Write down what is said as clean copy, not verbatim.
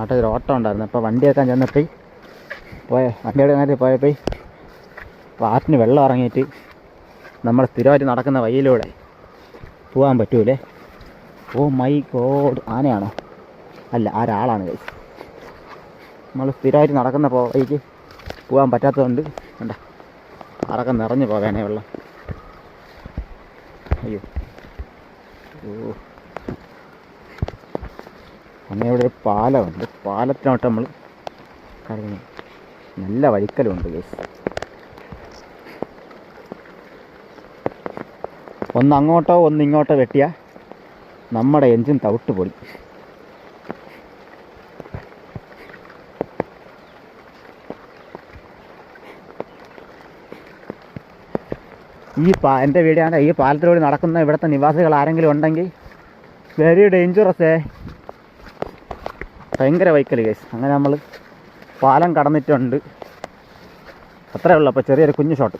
ആട്ടെ ഒരു ഓട്ടം ഉണ്ടായിരുന്നു. അപ്പോൾ വണ്ടി എടുക്കാൻ ചെന്നപ്പോൾ വണ്ടിയുടെ നേരത്തെ പോയപ്പോൾ ആറ്റിന് വെള്ളം ഇറങ്ങിയിട്ട് നമ്മൾ സ്ഥിരമായിട്ട് നടക്കുന്ന വഴിയിലൂടെ പോകാൻ പറ്റൂലേ. ഓ മൈ ഗോഡ്, ആനയാണോ? അല്ല, ആരാളാണ് ഗൈസ്. നമ്മൾ സ്ഥിരമായിട്ട് നടക്കുന്ന വഴിക്ക് പോകാൻ പറ്റാത്തതുകൊണ്ട് കണ്ട അറക്കെ നിറഞ്ഞു പോവേണേ വെള്ളം. അയ്യോ ഓ, അങ്ങനെ ഇവിടെ ഒരു പാലമുണ്ട്. പാലത്തിനോട്ട് നമ്മൾ കറങ്ങി. നല്ല വഴിക്കലുണ്ട് ഗൈസ്. ഒന്ന് അങ്ങോട്ടോ ഒന്ന് ഇങ്ങോട്ടോ വെട്ടിയാൽ നമ്മുടെ എൻജിൻ തവിട്ട് പൊടി. എൻ്റെ വീടാണ്. ഈ പാലത്തിലൂടെ നടക്കുന്ന ഇവിടുത്തെ നിവാസികൾ ആരെങ്കിലും ഉണ്ടെങ്കിൽ വെരി ഡേഞ്ചറസേ, ഭയങ്കര വൈക്കൽ കേസ്. അങ്ങനെ നമ്മൾ പാലം കടന്നിട്ടുണ്ട്. അത്രേ ഉള്ളൂ. അപ്പോൾ ചെറിയൊരു കുഞ്ഞു ഷോട്ട്.